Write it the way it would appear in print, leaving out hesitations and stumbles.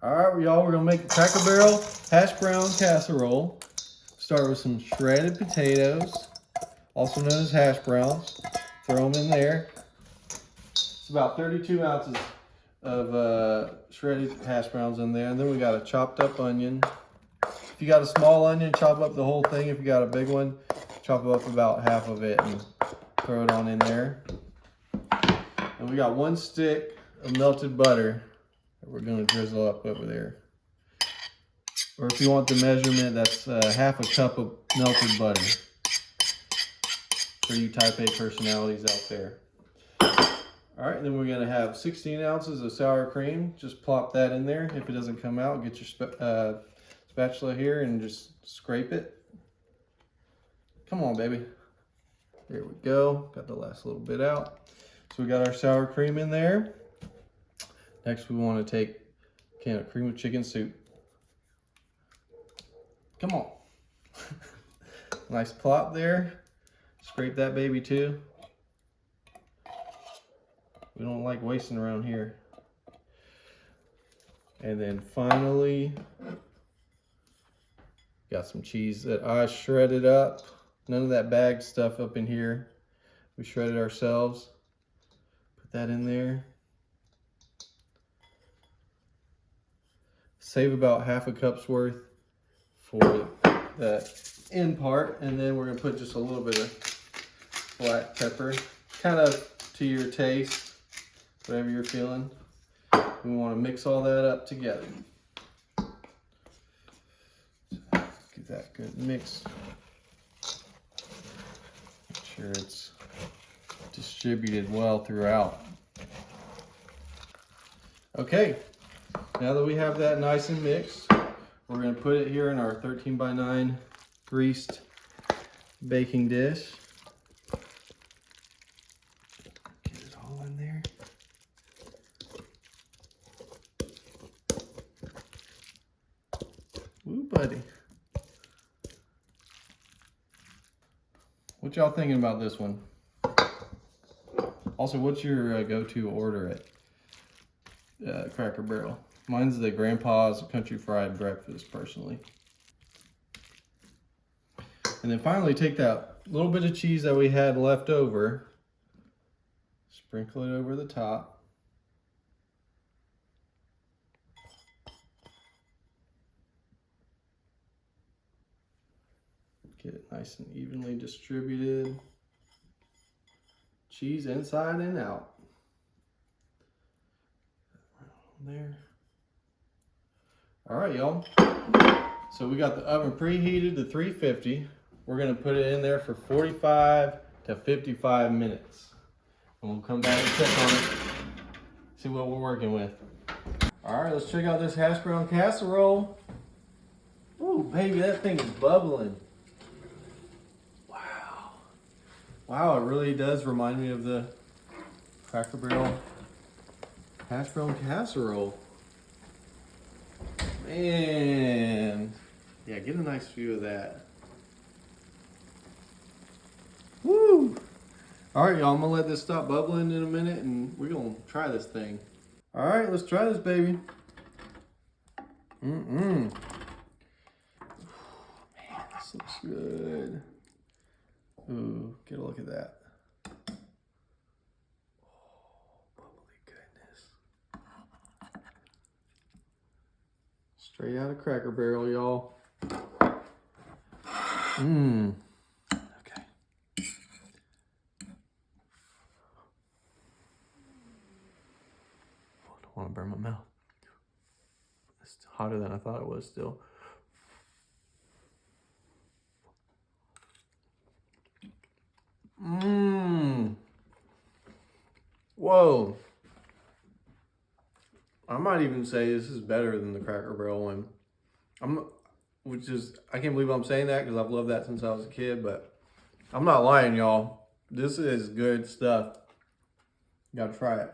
All right, y'all, we're gonna make the Cracker Barrel Hash Brown Casserole. Start with some shredded potatoes, also known as hash browns. Throw them in there. It's about 32 ounces of shredded hash browns in there. And then we got a chopped up onion. If you got a small onion, chop up the whole thing. If you got a big one, chop up about half of it and throw it on in there. And we got 1 stick of melted butter that we're gonna drizzle up over there. Or if you want the measurement, that's half a cup of melted butter for you type A personalities out there. All right, then we're gonna have 16 ounces of sour cream. Just plop that in there. If it doesn't come out, get your spatula here and just scrape it. Come on, baby. There we go. Got the last little bit out. So we got our sour cream in there. Next, we want to take a can of cream of chicken soup. Come on. Nice plop there. Scrape that baby too. We don't like wasting around here. And then finally, got some cheese that I shredded up. None of that bagged stuff up in here. We shredded ourselves. Put that in there. Save about half a cup's worth for the end part. And then we're gonna put just a little bit of black pepper, kind of to your taste, whatever you're feeling. We wanna mix all that up together. Get that good mix. Make sure it's distributed well throughout. Okay, now that we have that nice and mixed, we're gonna put it here in our 13x9 greased baking dish. Get it all in there. Ooh, buddy. What y'all thinking about this one? Also, what's your go-to order at Cracker Barrel? Mine's the Grandpa's Country Fried Breakfast, personally. And then finally, take that little bit of cheese that we had left over, sprinkle it over the top. Get it nice and evenly distributed. Cheese inside and out. There. All right, y'all. So we got the oven preheated to 350. We're gonna put it in there for 45 to 55 minutes. And we'll come back and check on it, see what we're working with. All right, let's check out this hash brown casserole. Ooh, baby, that thing is bubbling. Wow. Wow, it really does remind me of the Cracker Barrel hash brown casserole. Man. Yeah, get a nice view of that. Woo! All right, y'all, I'm gonna let this stop bubbling in a minute and we're gonna try this thing. All right, let's try this, baby. Man, this looks good. Ooh, get a look at that. Straight out of Cracker Barrel, y'all. Okay. Oh, I don't want to burn my mouth. It's hotter than I thought it was still. Whoa. I might even say this is better than the Cracker Barrel one. I can't believe I'm saying that because I've loved that since I was a kid, but I'm not lying, y'all. This is good stuff. You gotta try it.